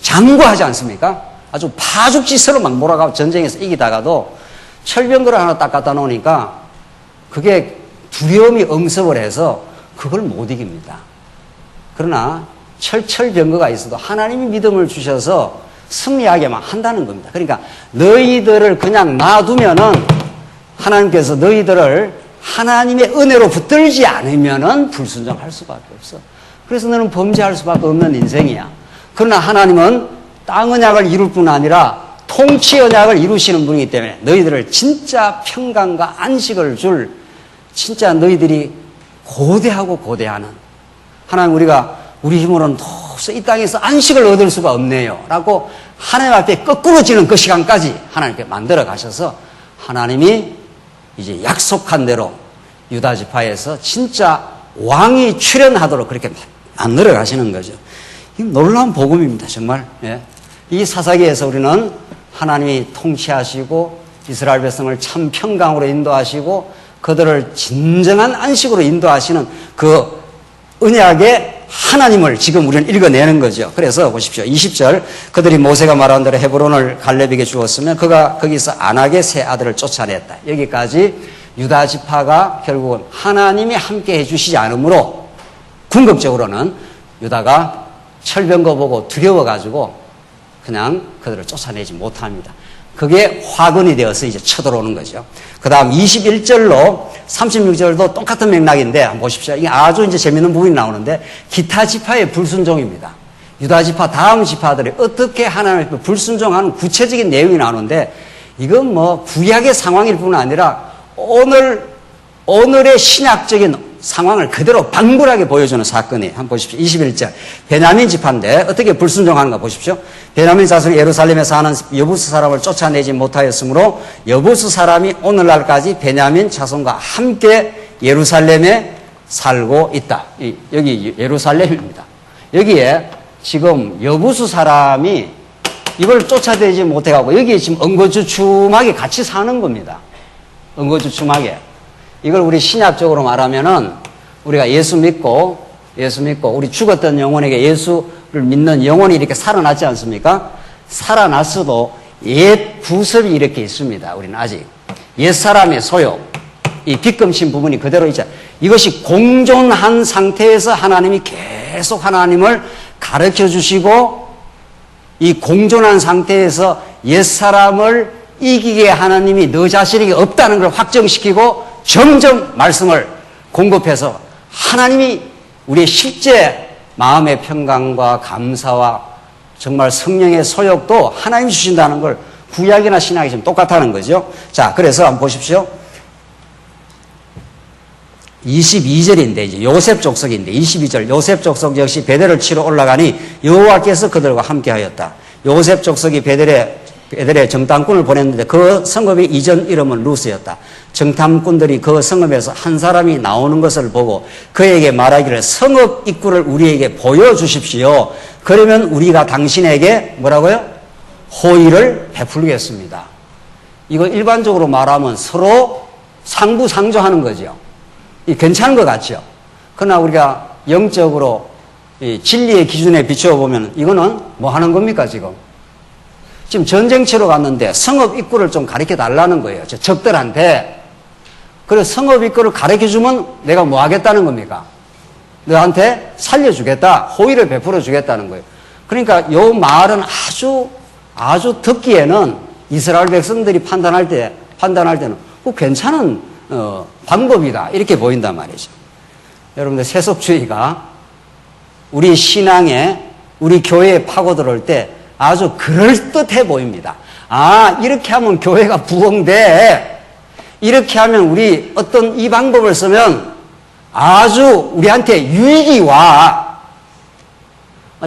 장구하지 않습니까? 아주 파죽지세로 막 몰아가고 전쟁에서 이기다가도 철병거를 하나 딱 갖다 놓으니까 그게 두려움이 응습을 해서 그걸 못 이깁니다. 그러나 철철병거가 있어도 하나님이 믿음을 주셔서 승리하게만 한다는 겁니다. 그러니까 너희들을 그냥 놔두면은 하나님께서 너희들을 하나님의 은혜로 붙들지 않으면은 불순종할 수밖에 없어. 그래서 너는 범죄할 수밖에 없는 인생이야. 그러나 하나님은 땅 언약을 이룰 뿐 아니라 통치 언약을 이루시는 분이기 때문에 너희들을 진짜 평강과 안식을 줄 진짜 너희들이 고대하고 고대하는 하나님 우리가 우리 힘으로는 도저히 이 땅에서 안식을 얻을 수가 없네요 라고 하나님 앞에 거꾸로 지는 그 시간까지 하나님께 만들어 가셔서 하나님이 이제 약속한 대로 유다 지파에서 진짜 왕이 출현하도록 그렇게 만들어 가시는 거죠. 이 놀라운 복음입니다. 정말. 예. 이 사사기에서 우리는 하나님이 통치하시고 이스라엘 백성을 참 평강으로 인도하시고 그들을 진정한 안식으로 인도하시는 그 언약의 하나님을 지금 우리는 읽어내는 거죠. 그래서 보십시오. 20절 그들이 모세가 말한 대로 헤브론을 갈렙에게 주었으면 그가 거기서 안악의 세 아들을 쫓아냈다. 여기까지 유다 지파가 결국은 하나님이 함께 해주시지 않으므로 궁극적으로는 유다가 철병거 보고 두려워가지고 그냥 그들을 쫓아내지 못합니다. 그게 화근이 되어서 이제 쳐들어오는 거죠. 그 다음 21절로 36절도 똑같은 맥락인데 한번 보십시오. 이게 아주 이제 재밌는 부분이 나오는데 기타 지파의 불순종입니다. 유다 지파 다음 지파들이 어떻게 하나님의 불순종하는 구체적인 내용이 나오는데 이건 뭐 구약의 상황일 뿐 아니라 오늘의 신약적인 상황을 그대로 방불하게 보여주는 사건이에요. 한번 보십시오. 21절. 베냐민 지파인데 어떻게 불순종하는가 보십시오. 베냐민 자손이 예루살렘에 사는 여부스 사람을 쫓아내지 못하였으므로 여부스 사람이 오늘날까지 베냐민 자손과 함께 예루살렘에 살고 있다. 여기 예루살렘입니다. 여기에 지금 여부스 사람이 이걸 쫓아내지 못해가고 여기에 지금 엉거주춤하게 같이 사는 겁니다. 엉거주춤하게. 이걸 우리 신약적으로 말하면은 우리가 예수 믿고 우리 죽었던 영혼에게 예수를 믿는 영혼이 이렇게 살아났지 않습니까? 살아났어도 옛 구설이 이렇게 있습니다. 우리는 아직 옛 사람의 소욕, 이 빗금신 부분이 그대로 있죠. 이것이 공존한 상태에서 하나님이 계속 하나님을 가르쳐 주시고 이 공존한 상태에서 옛 사람을 이기게 하나님이 너 자신에게 없다는 걸 확정시키고 점점 말씀을 공급해서 하나님이 우리의 실제 마음의 평강과 감사와 정말 성령의 소욕도 하나님이 주신다는 걸 구약이나 신약이 지금 똑같다는 거죠. 자, 그래서 한번 보십시오. 22절인데 이제 요셉 족속인데 22절 요셉 족속 역시 베델을 치러 올라가니 여호와께서 그들과 함께하였다. 요셉 족속이 베델에 정탐꾼을 보냈는데 그 성읍의 이전 이름은 루스였다. 정탐꾼들이 그 성읍에서 한 사람이 나오는 것을 보고 그에게 말하기를 성읍 입구를 우리에게 보여주십시오. 그러면 우리가 당신에게 뭐라고요? 호의를 베풀겠습니다. 이거 일반적으로 말하면 서로 상부상조하는 거죠. 괜찮은 것 같죠? 그러나 우리가 영적으로 이 진리의 기준에 비추어 보면 이거는 뭐 하는 겁니까 지금? 지금 전쟁치러 갔는데 성읍 입구를 좀 가르쳐 달라는 거예요. 저 적들한테. 그래서 성읍 입구를 가르쳐 주면 내가 뭐 하겠다는 겁니까? 너한테 살려주겠다. 호의를 베풀어 주겠다는 거예요. 그러니까 요 말은 아주 듣기에는 이스라엘 백성들이 판단할 때는 괜찮은 방법이다. 이렇게 보인단 말이죠. 여러분들 세속주의가 우리 신앙의 우리 교회에 파고들어올 때 아주 그럴듯해 보입니다. 아, 이렇게 하면 교회가 부흥돼. 이렇게 하면 우리 어떤 이 방법을 쓰면 아주 우리한테 유익이 와.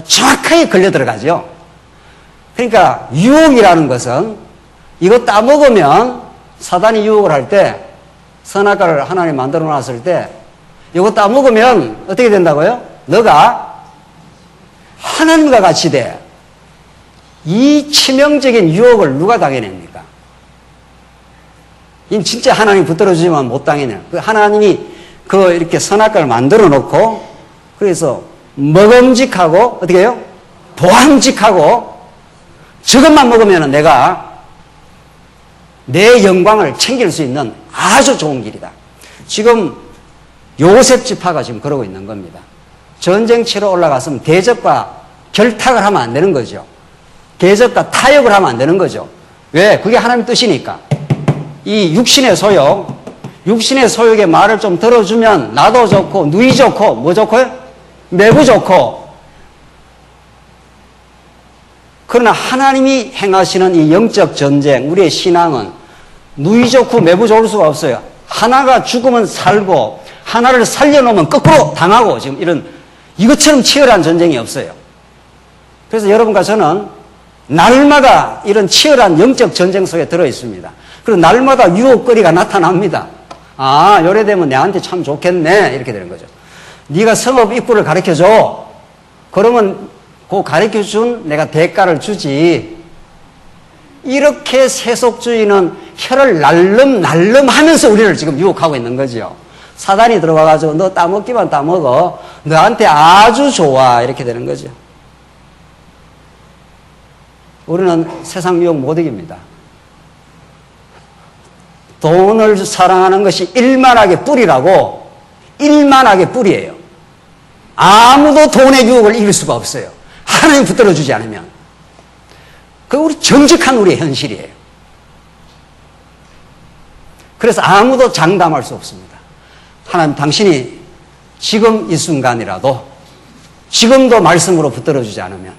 정확하게 걸려 들어가죠. 그러니까 유혹이라는 것은 이거 따먹으면 사단이 유혹을 할 때 선악과를 하나님 만들어 놨을 때 이거 따먹으면 어떻게 된다고요? 너가 하나님과 같이 돼. 이 치명적인 유혹을 누가 당해냅니까? 이 진짜 하나님 붙들어주지만 못 당해내요. 하나님이 이렇게 선악과를 만들어 놓고 그래서 먹음직하고 어떻게 해요? 보암직하고 저것만 먹으면 내가 내 영광을 챙길 수 있는 아주 좋은 길이다. 지금 요셉 지파가 지금 그러고 있는 겁니다. 전쟁 치러 올라갔으면 대적과 결탁을 하면 안 되는 거죠. 대적과 타협을 하면 안 되는 거죠. 왜? 그게 하나님 뜻이니까. 이 육신의 소욕의 말을 좀 들어주면 나도 좋고 누이 좋고 뭐 좋고요? 매부 좋고. 그러나 하나님이 행하시는 이 영적 전쟁, 우리의 신앙은 누이 좋고 매부 좋을 수가 없어요. 하나가 죽으면 살고 하나를 살려놓으면 거꾸로 당하고 지금 이것처럼 치열한 전쟁이 없어요. 그래서 여러분과 저는 날마다 이런 치열한 영적 전쟁 속에 들어 있습니다. 그리고 날마다 유혹거리가 나타납니다. 아, 요래되면 내한테 참 좋겠네. 이렇게 되는 거죠. 네가 성업 입구를 가르쳐줘. 그러면 그 가르쳐준 내가 대가를 주지. 이렇게 세속주의는 혀를 날름 하면서 우리를 지금 유혹하고 있는 거죠. 사단이 들어와가지고 너 따먹기만 따먹어. 너한테 아주 좋아. 이렇게 되는 거죠. 우리는 세상 유혹 못 이깁니다. 돈을 사랑하는 것이 일만하게 뿌리라고, 일만하게 뿌리예요. 아무도 돈의 유혹을 이길 수가 없어요. 하나님 붙들어주지 않으면. 그게 우리 정직한 우리의 현실이에요. 그래서 아무도 장담할 수 없습니다. 하나님, 당신이 지금 이 순간이라도 지금도 말씀으로 붙들어주지 않으면,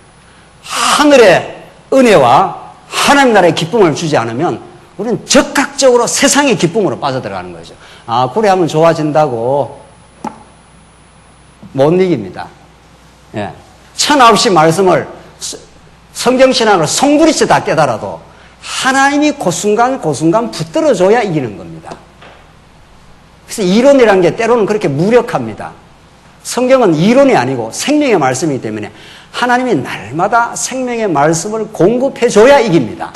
하늘의 은혜와 하나님 나라의 기쁨을 주지 않으면 우리는 적극적으로 세상의 기쁨으로 빠져들어가는 거죠. 아, 그래 하면 좋아진다고 못 이깁니다. 예. 1009시 말씀을 성경신학을 송두리째 다 깨달아도 하나님이 그 순간 붙들어줘야 이기는 겁니다. 그래서 이론이라는 게 때로는 그렇게 무력합니다. 성경은 이론이 아니고 생명의 말씀이기 때문에 하나님이 날마다 생명의 말씀을 공급해줘야 이깁니다.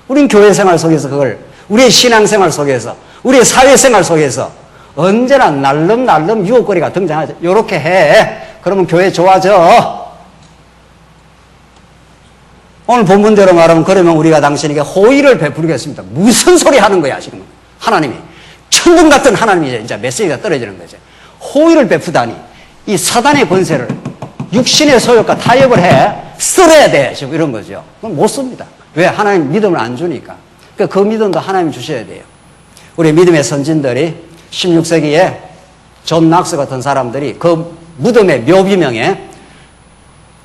우린 교회 생활 속에서 그걸, 우리의 신앙생활 속에서, 우리의 사회생활 속에서 언제나 날름 유혹거리가 등장하죠. 요렇게 해. 그러면 교회 좋아져. 오늘 본문대로 말하면 그러면 우리가 당신에게 호의를 베풀겠습니다. 무슨 소리 하는 거야, 지금. 하나님이. 천둥 같은 하나님이 이제 메시지가 떨어지는 거죠. 호의를 베푸다니. 이 사단의 권세를 육신의 소욕과 타협을 해. 쓸어야 돼. 지금 이런 거죠. 그건 못 씁니다. 왜? 하나님 믿음을 안 주니까. 그 믿음도 하나님 주셔야 돼요. 우리 믿음의 선진들이 16세기에 존 낙스 같은 사람들이 그 무덤의 묘비명에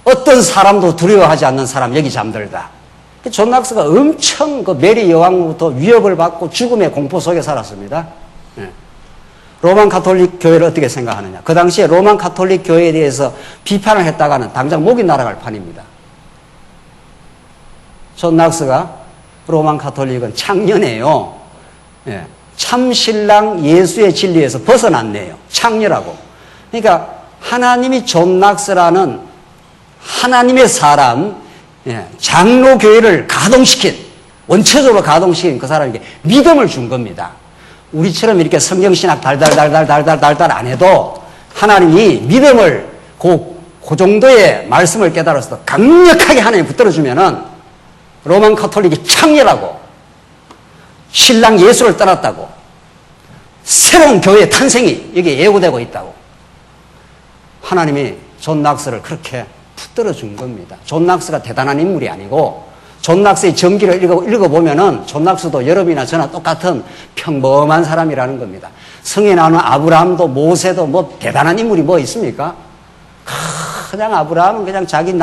어떤 사람도 두려워하지 않는 사람 여기 잠들다. 존 낙스가 엄청 그 메리 여왕부터 위협을 받고 죽음의 공포 속에 살았습니다. 네. 로만 가톨릭 교회를 어떻게 생각하느냐. 그 당시에 로만 가톨릭 교회에 대해서 비판을 했다가는 당장 목이 날아갈 판입니다. 존 낙스가 로만 가톨릭은 창녀네요. 예. 참신랑 예수의 진리에서 벗어났네요. 창녀라고. 그러니까 하나님이 존 낙스라는 하나님의 사람, 예. 장로교회를 가동시킨, 원초적으로 가동시킨 그 사람에게 믿음을 준 겁니다. 우리처럼 이렇게 성경신학 달달 안 해도 하나님이 믿음을 그 정도의 말씀을 깨달아서 강력하게 하나님 붙들어주면은 로만 가톨릭이 창녀라고, 신랑 예수를 떠났다고, 새로운 교회의 탄생이 여기에 예고되고 있다고 하나님이 존 낙스를 그렇게 붙들어준 겁니다. 존 낙스가 대단한 인물이 아니고 존 낙스의 전기를 읽어보면은 존 낙스도 여러분이나 저나 똑같은 평범한 사람이라는 겁니다. 성에 나오는 아브라함도 모세도 뭐 대단한 인물이 뭐 있습니까? 그냥 아브라함은 그냥 자기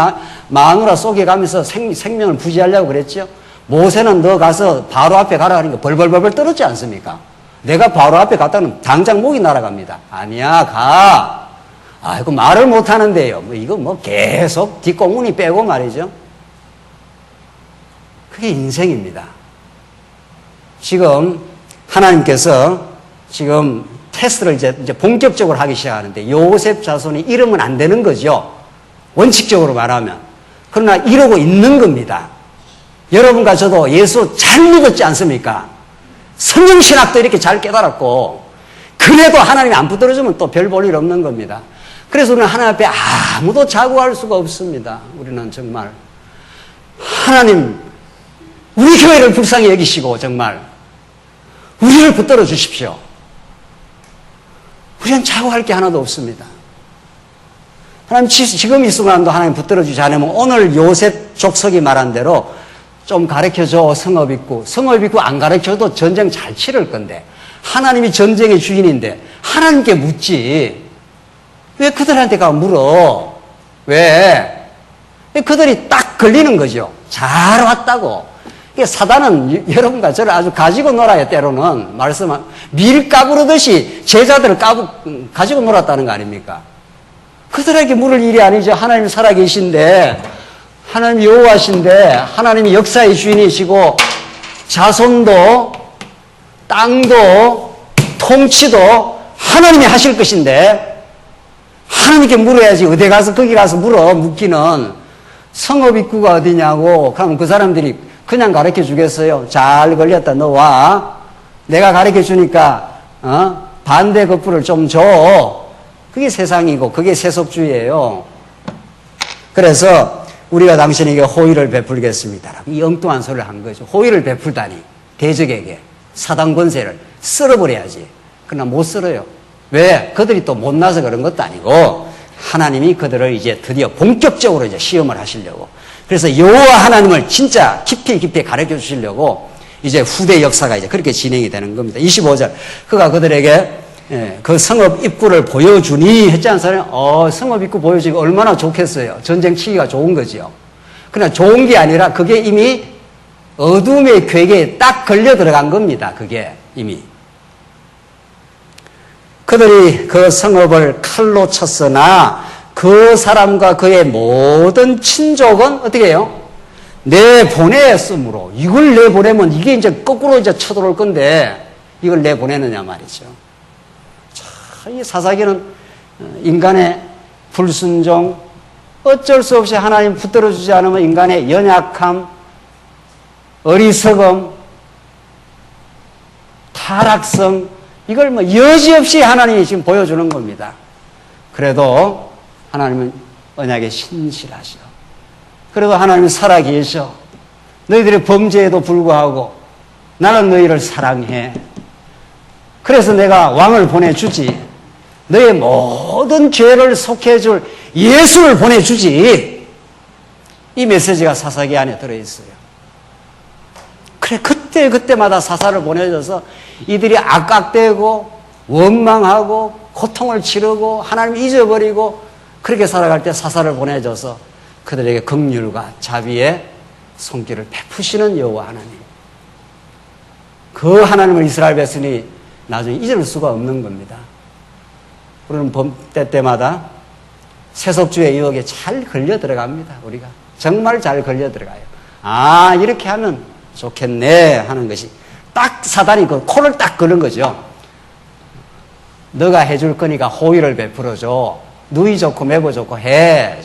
마누라 속여가면서 생명을 부지하려고 그랬죠. 모세는 너 가서 바로 앞에 가라 하니까 벌벌벌벌 떨었지 않습니까? 내가 바로 앞에 갔다는 당장 목이 날아갑니다. 아니야, 가. 아이고, 말을 못 하는데요. 이거 계속 뒷공문이 빼고 말이죠. 그게 인생입니다. 지금 하나님께서 지금 테스트를 이제 본격적으로 하기 시작하는데 요셉 자손이 이러면 안 되는 거죠. 원칙적으로 말하면. 그러나 이러고 있는 겁니다. 여러분과 저도 예수 잘 믿었지 않습니까? 성경신학도 이렇게 잘 깨달았고 그래도 하나님이 안 붙들어주면 또 별 볼 일 없는 겁니다. 그래서 우리는 하나님 앞에 아무도 자구할 수가 없습니다. 우리는 정말 하나님 우리 교회를 불쌍히 여기시고 정말 우리를 붙들어 주십시오. 우리는 자구할 게 하나도 없습니다. 하나님 지금 이 순간도 하나님 붙들어 주지 않으면 오늘 요셉 족속이 말한 대로 좀 가르쳐줘. 성읍 있고 안 가르쳐도 전쟁 잘 치를 건데 하나님이 전쟁의 주인인데 하나님께 묻지 왜 그들한테 가 물어? 왜 그들이 딱 걸리는 거죠. 잘 왔다고. 사단은 여러분과 저를 아주 가지고 놀아요. 때로는 말씀한 밀 까부르듯이 제자들을 가지고 놀았다는 거 아닙니까? 그들에게 물을 일이 아니죠. 하나님 살아계신데 하나님 여호와신데 하나님이 역사의 주인이시고 자손도 땅도 통치도 하나님이 하실 것인데 하나님께 물어야지. 어디 가서 거기 가서 묻기는 성읍 입구가 어디냐고. 그러면 그 사람들이 그냥 가르쳐 주겠어요. 잘 걸렸다. 너 와. 내가 가르쳐 주니까 반대 거풀을 좀 줘. 그게 세상이고 그게 세속주의예요. 그래서 우리가 당신에게 호의를 베풀겠습니다. 이 엉뚱한 소리를 한 거죠. 호의를 베풀다니 대적에게 사단 권세를 쓸어버려야지. 그러나 못 쓸어요. 왜? 그들이 또 못나서 그런 것도 아니고 하나님이 그들을 이제 드디어 본격적으로 이제 시험을 하시려고. 그래서 여호와 하나님을 진짜 깊이 가르쳐 주시려고 이제 후대 역사가 이제 그렇게 진행이 되는 겁니다. 25절. 그가 그들에게 그 성읍 입구를 보여주니 했지 않습니까? 성읍 입구 보여주니까 얼마나 좋겠어요. 전쟁 치기가 좋은 거지요. 그러나 좋은 게 아니라 그게 이미 어둠의 괴계에 딱 걸려 들어간 겁니다. 그게 이미. 그들이 그 성읍을 칼로 쳤으나 그 사람과 그의 모든 친족은 어떻게 해요? 내보냈으므로. 이걸 내보내면 이게 이제 거꾸로 이제 쳐들어올 건데 이걸 내보내느냐 말이죠. 이 사사기는 인간의 불순종, 어쩔 수 없이 하나님 붙들어주지 않으면 인간의 연약함, 어리석음, 타락성, 이걸 여지없이 하나님이 지금 보여주는 겁니다. 그래도 하나님은 언약에 신실하셔. 그래도 하나님은 살아계셔. 너희들의 범죄에도 불구하고 나는 너희를 사랑해. 그래서 내가 왕을 보내주지. 너의 모든 죄를 속해줄 예수를 보내주지. 이 메시지가 사사기 안에 들어있어요. 그래, 그때마다 사사를 보내줘서 이들이 악각되고 원망하고 고통을 치르고 하나님 잊어버리고 그렇게 살아갈 때 사사를 보내줘서 그들에게 긍휼과 자비의 손길을 베푸시는 여호와 하나님. 그 하나님을 이스라엘 백성이 나중에 잊을 수가 없는 겁니다. 우리는 때때마다 세속주의 유혹에 잘 걸려 들어갑니다. 우리가 정말 잘 걸려 들어가요. 아, 이렇게 하면 좋겠네 하는 것이 딱 사단이 그 코를 딱 그는 거죠. 너가 해줄 거니까 호의를 베풀어줘. 누이 좋고 매보 좋고 해.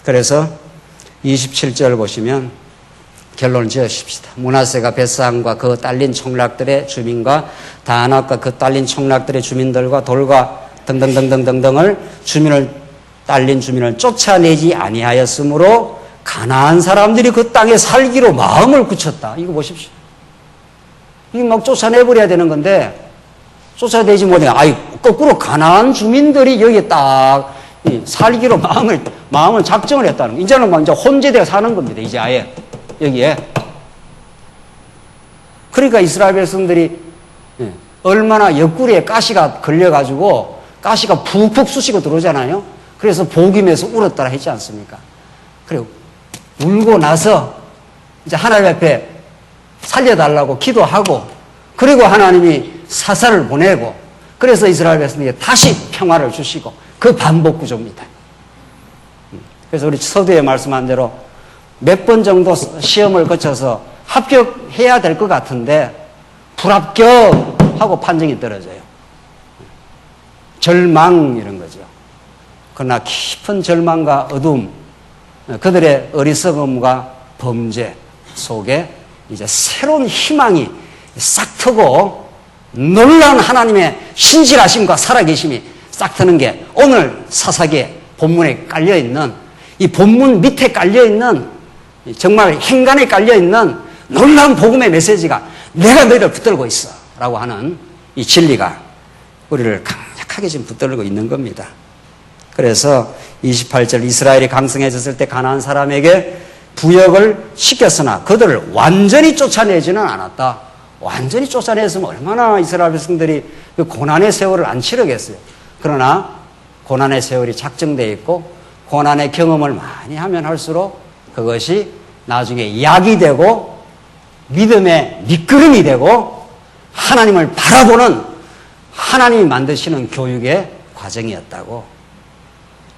그래서 27절 보시면 결론을 지으십시다. 므낫세가 벳상과 그 딸린 촌락들의 주민과 다낙과 그 딸린 촌락들의 주민들과 돌과 등등등등등등을 딸린 주민을 쫓아내지 아니하였으므로 가나안 사람들이 그 땅에 살기로 마음을 굳혔다. 이거 보십시오. 이게 막 쫓아내버려야 되는 건데 쫓아내지 못해. 거꾸로 가나안 주민들이 여기에 딱 살기로 마음을 작정을 했다는 거. 이제는 막 이제 혼재되어 사는 겁니다. 이제 아예 여기에. 그러니까 이스라엘 백성들이 얼마나 옆구리에 가시가 걸려가지고 가시가 푹푹 쑤시고 들어오잖아요. 그래서 복임에서 울었다라 했지 않습니까? 그리고 울고 나서 이제 하나님 앞에 살려달라고 기도하고, 그리고 하나님이 사사를 보내고, 그래서 이스라엘 백성에게 다시 평화를 주시고, 그 반복 구조입니다. 그래서 우리 서두에 말씀한 대로 몇 번 정도 시험을 거쳐서 합격해야 될 것 같은데 불합격하고 판정이 떨어져요. 절망 이런 거죠. 그러나 깊은 절망과 어둠, 그들의 어리석음과 범죄 속에 이제 새로운 희망이 싹 트고 놀라운 하나님의 신실하심과 살아계심이 싹 트는 게 오늘 사사기의 본문에 깔려있는, 이 본문 밑에 깔려있는, 정말 행간에 깔려있는 놀라운 복음의 메시지가 내가 너희를 붙들고 있어 라고 하는 이 진리가 우리를 강력하게 지금 붙들고 있는 겁니다. 그래서 28절, 이스라엘이 강성해졌을 때 가나안 사람에게 부역을 시켰으나 그들을 완전히 쫓아내지는 않았다. 완전히 쫓아냈으면 얼마나 이스라엘 백성들이 그 고난의 세월을 안 치르겠어요. 그러나 고난의 세월이 작정되어 있고 고난의 경험을 많이 하면 할수록 그것이 나중에 약이 되고 믿음의 밑거름이 되고 하나님을 바라보는, 하나님이 만드시는 교육의 과정이었다고.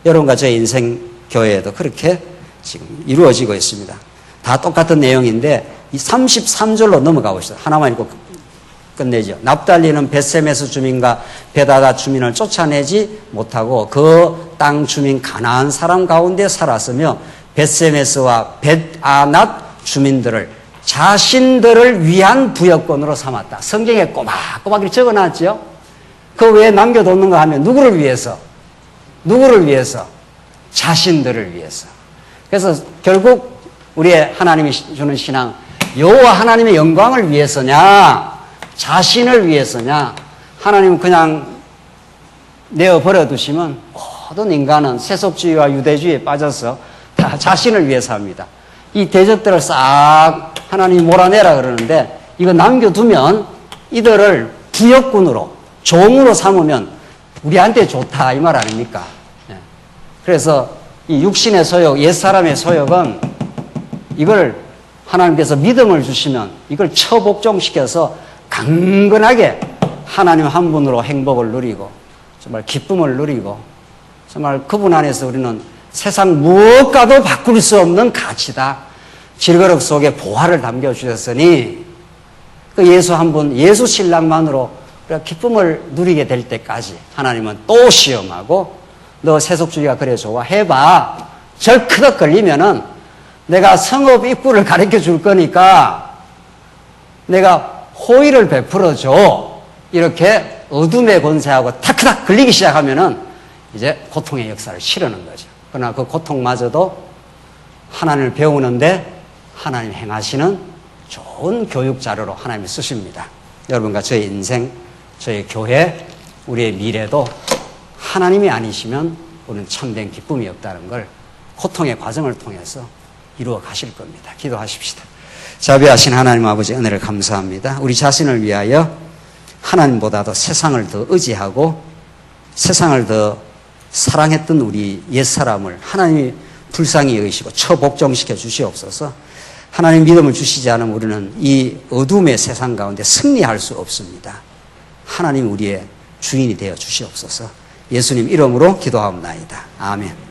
여러분과 저의 인생 교회에도 그렇게 지금 이루어지고 있습니다. 다 똑같은 내용인데 이 33절로 넘어가 보시죠. 하나만 읽고 끝내죠. 납달리는 벳세메스 주민과 베다다 주민을 쫓아내지 못하고 그 땅 주민 가나안 사람 가운데 살았으며 벳세메스와 벳아낫 주민들을 자신들을 위한 부역권으로 삼았다. 성경에 꼬박꼬박 적어놨죠. 그 외에 남겨뒀는가 하면 누구를 위해서? 누구를 위해서? 자신들을 위해서. 그래서 결국 우리의 하나님이 주는 신앙, 여호와 하나님의 영광을 위해서냐, 자신을 위해서냐. 하나님은 그냥 내어버려 두시면 모든 인간은 세속주의와 유대주의에 빠져서 다 자신을 위해서 합니다. 이 대적들을 싹 하나님이 몰아내라 그러는데, 이거 남겨두면 이들을 부역군으로, 종으로 삼으면 우리한테 좋다 이 말 아닙니까? 그래서 이 육신의 소욕, 옛사람의 소욕은 이걸 하나님께서 믿음을 주시면 이걸 처복종시켜서 강건하게 하나님 한 분으로 행복을 누리고 정말 기쁨을 누리고, 정말 그분 안에서 우리는 세상 무엇과도 바꿀 수 없는 가치다. 질그릇 속에 보화를 담겨주셨으니 그 예수 한 분, 예수 신랑만으로 우리가 기쁨을 누리게 될 때까지 하나님은 또 시험하고, 너 세속주의가 그래 좋아 해봐. 절크덕 걸리면은 내가 성읍 입구를 가르쳐 줄 거니까 내가 호의를 베풀어 줘. 이렇게 어둠의 권세하고 탁탁 걸리기 시작하면은 이제 고통의 역사를 치르는 거죠. 그러나 그 고통마저도 하나님을 배우는데 하나님 행하시는 좋은 교육 자료로 하나님이 쓰십니다. 여러분과 저의 인생, 저의 교회, 우리의 미래도 하나님이 아니시면 우리는 참된 기쁨이 없다는 걸 고통의 과정을 통해서 이루어 가실 겁니다. 기도하십시다. 자비하신 하나님 아버지, 은혜를 감사합니다. 우리 자신을 위하여 하나님보다도 세상을 더 의지하고 세상을 더 사랑했던 우리 옛사람을 하나님이 불쌍히 여기시고 처복종시켜 주시옵소서. 하나님 믿음을 주시지 않으면 우리는 이 어둠의 세상 가운데 승리할 수 없습니다. 하나님 우리의 주인이 되어 주시옵소서. 예수님 이름으로 기도하옵나이다. 아멘.